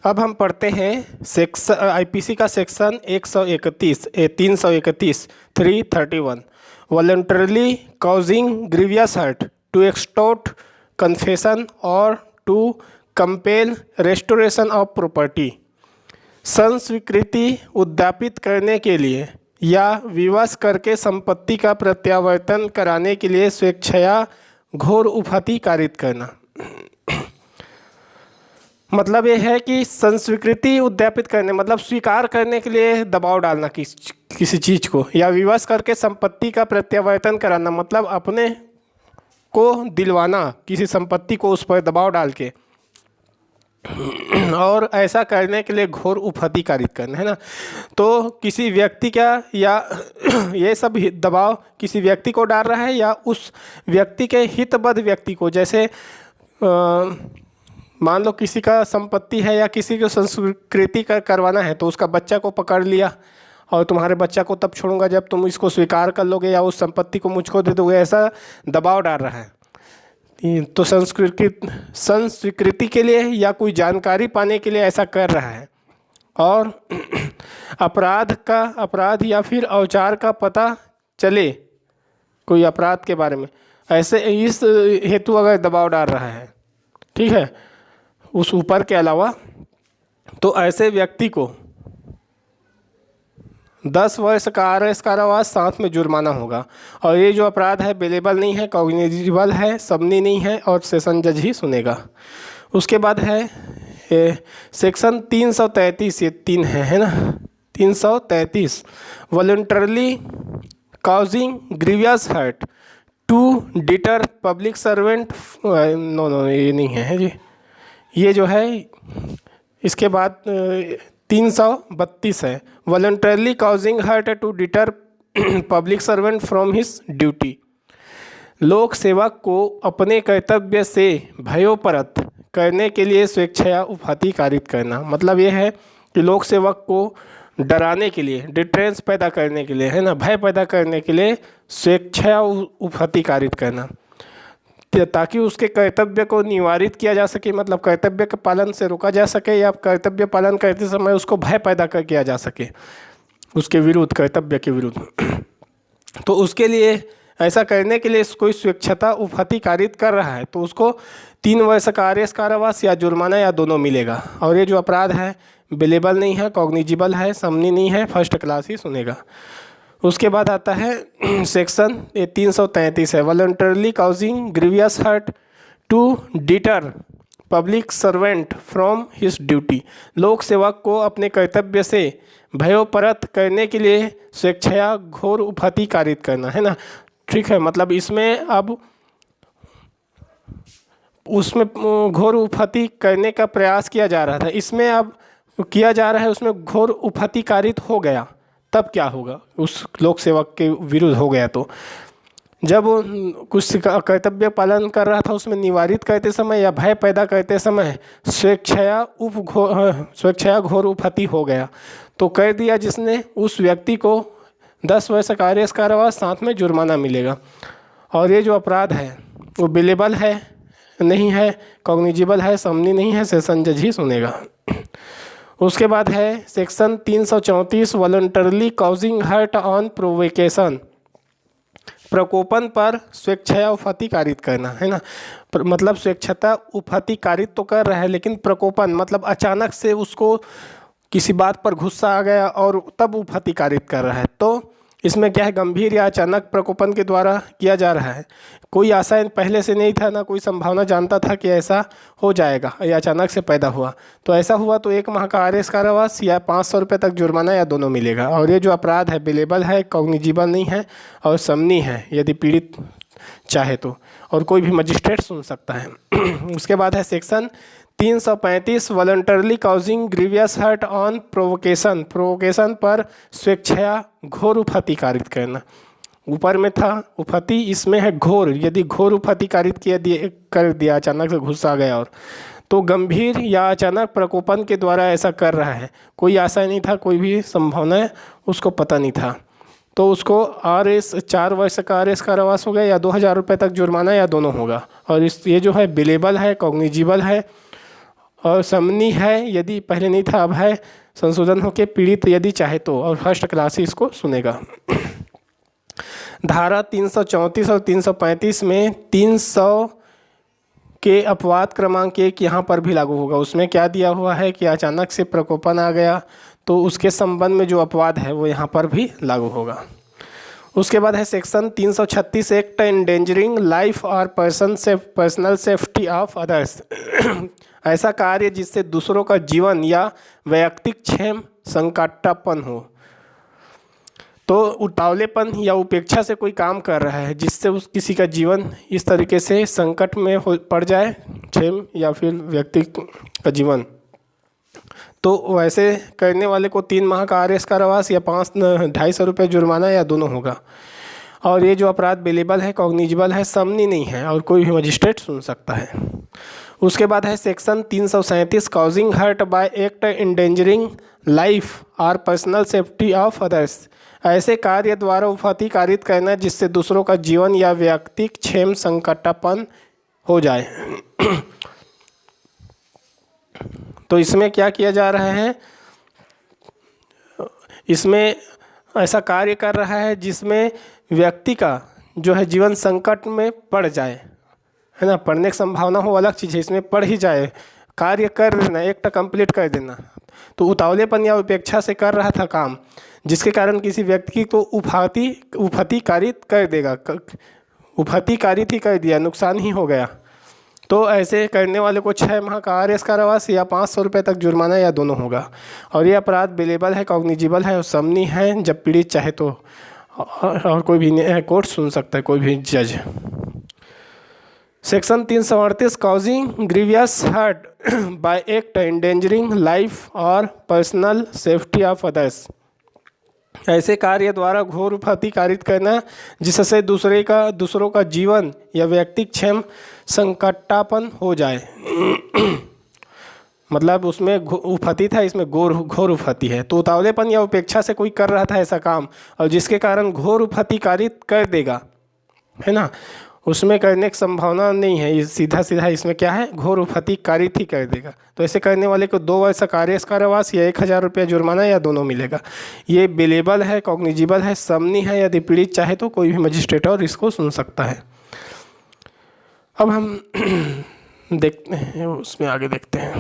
अब हम पढ़ते हैं सेक्शन आईपीसी का section 131 331 331 voluntarily causing grievous hurt to extort confession और to compel restoration of property. संस्वीकृति उद्यापित करने के लिए या विवश करके संपत्ति का प्रत्यावर्तन कराने के लिए स्वेच्छया घोर उपहति कारित करना। मतलब ये है कि संस्वीकृति उद्यापित करने मतलब स्वीकार करने के लिए दबाव डालना किसी चीज़ को, या विवश करके संपत्ति का प्रत्यावर्तन कराना मतलब अपने को दिलवाना किसी संपत्ति को उस पर दबाव डाल के, और ऐसा करने के लिए घोर उपहति कारित करना, है ना। तो किसी व्यक्ति का या ये सब दबाव किसी व्यक्ति को डाल रहा है या उस व्यक्ति के हितबद्ध व्यक्ति को, जैसे मान लो किसी का संपत्ति है या किसी को संस्वीकृति करवाना है तो उसका बच्चा को पकड़ लिया और तुम्हारे बच्चा को तब छोड़ूंगा जब तुम इसको स्वीकार कर लोगे या उस संपत्ति को मुझको दे दोगे, ऐसा दबाव डाल रहा है। तो संस्वीकृति के लिए या कोई जानकारी पाने के लिए ऐसा कर रहा है। और अपराध या फिर औचार का पता चले कोई अपराध के बारे में, ऐसे इस हेतु अगर दबाव डाल रहा है, ठीक है, उस ऊपर के अलावा, तो ऐसे व्यक्ति को 10 वर्ष का आरएस कारावास साथ में जुर्माना होगा। और ये जो अपराध है बेलेबल नहीं है, कॉग्निजिबल है, सबनी नहीं है और सेशन जज ही सुनेगा। उसके बाद है सेक्शन 333, ये 3 है ना, 333 voluntarily causing grievous hurt to deter public servant. No ये नहीं है जी, ये जो है इसके बाद 332 है voluntarily causing hurt to deter public servant from his duty. लोक सेवक को अपने कर्तव्य से भयोपरत करने के लिए स्वेच्छया उपहति कारित करना। मतलब ये है कि लोक सेवक को डराने के लिए, डिटरेंस पैदा करने के लिए, है ना, भय पैदा करने के लिए स्वेच्छया उपहति कारित करना, ताकि उसके कर्तव्य को निवारित किया जा सके, मतलब कर्तव्य के पालन से रोका जा सके या कर्तव्य पालन करते समय उसको भय पैदा कर किया जा सके उसके विरुद्ध, कर्तव्य के विरुद्ध। तो उसके लिए ऐसा करने के लिए कोई स्वेच्छता उपहति कारित कर रहा है तो उसको 3 वर्ष का आरएस कारावास या जुर्माना या दोनों मिलेगा। और ये जो अपराध है बेलेबल नहीं है, कॉग्निजिबल है, समनी नहीं है, फर्स्ट क्लास ही सुनेगा। उसके बाद आता है सेक्शन 333 है voluntarily causing grievous hurt to deter public servant from his duty. लोक सेवक को अपने कर्तव्य से भयोपरत करने के लिए स्वेच्छया घोर उपहति कारित करना, है ना। ठीक है, मतलब इसमें अब उसमें घोर उपहति करने का प्रयास किया जा रहा था, इसमें अब किया जा रहा है उसमें घोर उपहति कारित हो गया, तब क्या होगा, उस लोक सेवक के विरुद्ध हो गया। तो जब कुछ कर्तव्य पालन कर रहा था उसमें निवारित करते समय या भय पैदा करते समय स्वेच्छया घोर उपहति हो गया तो कर दिया जिसने, उस व्यक्ति को 10 वर्ष का आरएस कारावास साथ में जुर्माना मिलेगा। और ये जो अपराध है वो बेलेबल है नहीं है, कॉग्निजिबल है, समनी नहीं है, सेशन जज ही सुनेगा। उसके बाद है section 334 voluntarily causing hurt on provocation. प्रकोपन पर स्वेच्छया उपहति कारित करना, है ना। मतलब स्वेच्छता उपहति कारित तो कर रहा है लेकिन प्रकोपन मतलब अचानक से उसको किसी बात पर गुस्सा आ गया और तब उपहति कारित कर रहा है। तो इसमें क्या है, गंभीर या अचानक प्रकोपन के द्वारा किया जा रहा है। कोई आशा पहले से नहीं था, ना कोई संभावना जानता था कि ऐसा हो जाएगा, या अचानक से पैदा हुआ। तो ऐसा हुआ तो 1 माह का आरएस कारावास या 500 रुपये तक जुर्माना या दोनों मिलेगा। और ये जो अपराध है बेलेबल है, कॉग्निजिबल नहीं है और समनी है यदि पीड़ित चाहे तो, और कोई भी मजिस्ट्रेट सुन सकता है। उसके बाद है section 335 voluntarily causing grievous hurt on provocation. Provocation पर स्वेच्छया घोर उपहति कारित करना। ऊपर में था उपहति, इसमें है घोर। यदि घोर उपहति कारित कर दिया अचानक से गुस्सा आ गया, और तो गंभीर या अचानक प्रकोपन के द्वारा ऐसा कर रहा है, कोई आशा नहीं था, कोई भी संभावना उसको पता नहीं था, तो उसको आरएस 4 वर्ष का आरएस कारावास हो गया या 2000 रुपये तक जुर्माना या दोनों होगा। और ये जो है बेलेबल है, कॉग्निजिबल है और समनी है यदि पहले नहीं था अब है, संशोधन होकर पीड़ित यदि चाहे तो, और फर्स्ट क्लास ही इसको सुनेगा। धारा 334 और 335 में 300 के अपवाद क्रमांक 1 यहाँ पर भी लागू होगा। उसमें क्या दिया हुआ है कि अचानक से प्रकोपन आ गया तो उसके संबंध में जो अपवाद है वो यहाँ पर भी लागू होगा। उसके बाद है सेक्शन 336 एक्ट एंडेंजरिंग लाइफ और पर्सनल सेफ्टी ऑफ अदर्स। ऐसा कार्य जिससे दूसरों का जीवन या वैयक्तिक क्षेम संकटापन्न हो। तो उतावलेपन या उपेक्षा से कोई काम कर रहा है जिससे उस किसी का जीवन इस तरीके से संकट में पड़ जाए, क्षेम या फिर व्यक्ति का जीवन, तो वैसे करने वाले को 3 माह का आरएस कारावास या 250 रुपये जुर्माना या दोनों होगा। और ये जो अपराध बेलेबल है, कॉग्निजेबल है, समनी नहीं है और कोई भी मजिस्ट्रेट सुन सकता है। उसके बाद है section 337 causing hurt by act endangering life और पर्सनल सेफ्टी ऑफ अदर्स। ऐसे कार्य द्वारा उपहति कारित करना जिससे दूसरों का जीवन या व्यक्तिक क्षेम संकटापन्न हो जाए। तो इसमें क्या किया जा रहा है, इसमें ऐसा कार्य कर रहा है जिसमें व्यक्ति का जो है जीवन संकट में पड़ जाए, है ना। पढ़ने की संभावना हो अलग चीज़ है, इसमें पढ़ ही जाए, कार्य कर देना, एक कंप्लीट कर देना। तो उतावलेपन या उपेक्षा से कर रहा था काम जिसके कारण किसी व्यक्ति को उपहति कारित कर देगा, उपहति कारित ही कर दिया, नुकसान ही हो गया। तो ऐसे करने वाले को 6 माह का आरएस कारावास या 500 रुपये तक जुर्माना या दोनों होगा। और ये अपराध बेलेबल है, कॉग्निजेबल है और समनी है जब पीड़ित चाहे तो, और कोई भी कोर्ट सुन सकता है, कोई भी जज। Section 338 causing grievous hurt by act endangering life और पर्सनल सेफ्टी ऑफ अदर्स। ऐसे कार्य द्वारा घोर उपहति कारित करना जिससे दूसरों का जीवन या व्यक्तिक क्षेम संकटापन्न हो जाए। मतलब उसमें उपहति था, इसमें घोर उपहति है। तो उतावलेपन या उपेक्षा से कोई कर रहा था ऐसा काम और जिसके कारण घोर उपहति कारित कर देगा, है ना, उसमें करने की संभावना नहीं है। ये सीधा इसमें क्या है, घोर उपहति कारित ही कर देगा। तो ऐसे करने वाले को 2 वर्ष का आरएस कारावास या 1000 रुपया जुर्माना या दोनों मिलेगा। ये बेलेबल है, कॉग्निजेबल है, समनी है, यदि पीड़ित चाहे तो कोई भी मजिस्ट्रेट और इसको सुन सकता है। अब हम देखते हैं, उसमें आगे देखते हैं।